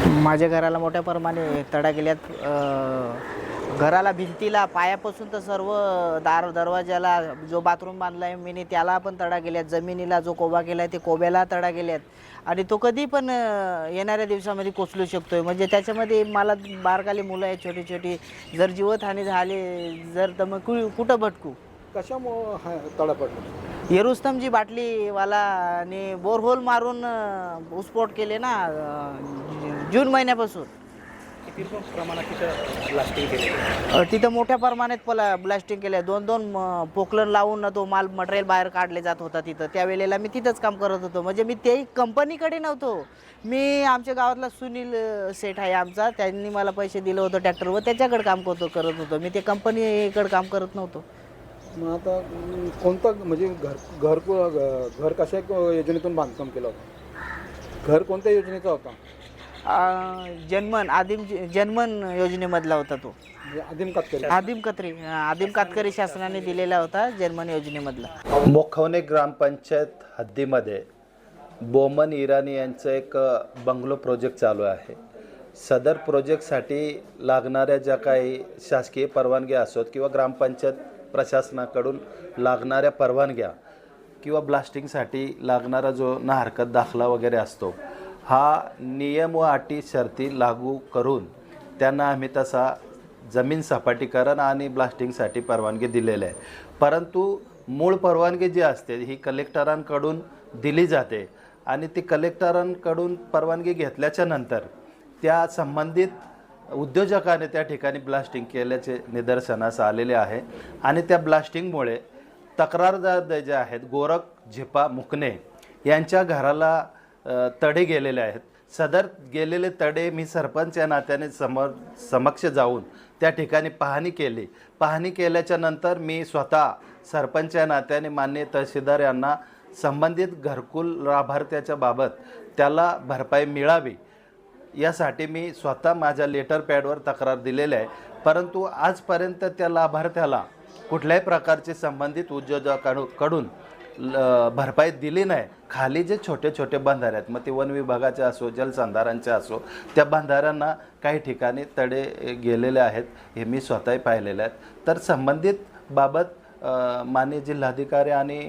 माझ्या घराला मोठ्या प्रमाणे तडा गेल्यात. घराला, भिंतीला, पायापासून तर सर्व दरवाजाला जो बाथरूम बांधला आहे मी त्याला पण तडा गेल्यात. जमिनीला जो कोबा केला आहे ते कोब्याला तडा गेल्यात आणि तो कधी पण येणाऱ्या दिवसामध्ये कोसळू शकतोय. म्हणजे त्याच्यामध्ये मला बारकाली मुलं आहेत छोटी छोटी. जर जीवितहानी झाली जर तर मग कुठं भटकू. कशामुळं तडा पडला? ये रुस्तमजी बाटलीवाला आणि बोरहोल मारून ऊसपोट केले ना जून महिन्यापासून. किती प्रमाणात तिथं ब्लास्टिंग केले? तिथं मोठ्या प्रमाणात ब्लास्टिंग केलं. दोन दोन पोकलन लावून तो माल मटेरियल बाहेर काढले जात होता तिथं. त्यावेळेला मी तिथंच काम करत होतो. म्हणजे मी तेही कंपनीकडे नव्हतो. मी आमच्या गावातला सुनील सेठ आहे आमचा, त्यांनी मला पैसे दिलं होतं ट्रॅक्टरवर, त्याच्याकडे काम करत होतो मी. ते कंपनीकडे काम करत नव्हतो. मग आता कोणतं म्हणजे घर कशा योजनेतून बांधकाम केलं होतं? घर कोणत्या योजनेचा होता? जनमन योजनेमधला होता तो. म्हणजे आदिम कातकरी शासनाने दिलेला होता जनमन योजनेमधला. मोखवणे ग्रामपंचायत हद्दीमध्ये बोमन इराणी यांचं एक बंगलो प्रोजेक्ट चालू आहे. सदर प्रोजेक्टसाठी लागणाऱ्या ज्या काही शासकीय परवानग्या असोत किंवा ग्रामपंचायत प्रशासनाकडून लागणाऱ्या परवानग्या किंवा ब्लास्टिंगसाठी लागणारा जो ना हरकत दाखला वगैरे असतो, हा नियम व अटी शर्ती लागू करून त्यांना आम्ही तसा जमीन सपाटीकरण आणि ब्लास्टिंगसाठी परवानगी दिलेली आहे. परंतु मूळ परवानगी जी असते ही कलेक्टरांकडून दिली जाते आणि ती कलेक्टरांकडून परवानगी घेतल्याच्या नंतर त्या संबंधित उद्योजकाने त्या ठिकाणी ब्लास्टिंग केल्याचे निदर्शनास आलेले आहे. आणि त्या ब्लास्टिंगमुळे तक्रारदार जे आहेत गोरख झिपा मुकणे यांच्या घराला तडे गेलेले आहेत. सदर गेलेले तडे मी सरपंच या नात्याने समक्ष जाऊन त्या ठिकाणी पाहणी केल्याच्या नंतर मी स्वतः सरपंच या नात्याने माननीय तहसीलदार यांना संबंधित घरकुल लाभार्थ्याच्या बाबत त्याला भरपाई मिळावी यासाठी मी स्वतः माझ्या लेटर पॅडवर तक्रार दिलेली आहे. परंतु आजपर्यंत त्या लाभार्थ्याला कुठल्याही प्रकारचे संबंधित उद्योजकांकडून भरपाई दिली नाही. खाली जे छोटे छोटे बंधारे आहेत, मग ते वन विभागाचे असो जलसंधारांचे असो, त्या बंधाऱ्यांना काही ठिकाणी तडे गेलेले आहेत, हे मी स्वतःही पाहिलेले आहेत. तर संबंधित बाबत माननीय जिल्हाधिकारी आणि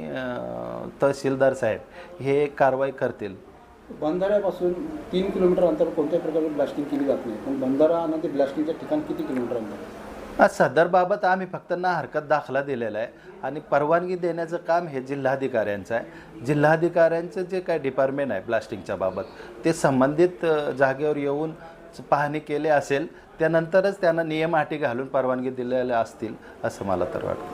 तहसीलदार साहेब हे कारवाई करतील. बंधाऱ्यापासून 3 किलोमीटर अंतर कोणत्याही प्रकारे ब्लास्टिंग केली जात नाही, पण बंधारा आणि ते ब्लास्टिंगचं ठिकाण किती किलोमीटर अंतर? सदर बाबत आम्ही फक्त ना हरकत दाखला दिलेला आहे आणि परवानगी देण्याचं काम हे जिल्हाधिकाऱ्यांचं आहे. जिल्हाधिकाऱ्यांचं जे काही डिपार्टमेंट आहे ब्लास्टिंगच्या बाबत ते संबंधित जागेवर येऊन पाहणी केली असेल, त्यानंतरच त्यांना नियम अटी घालून परवानगी दिलेल्या असतील असं मला तर वाटतं.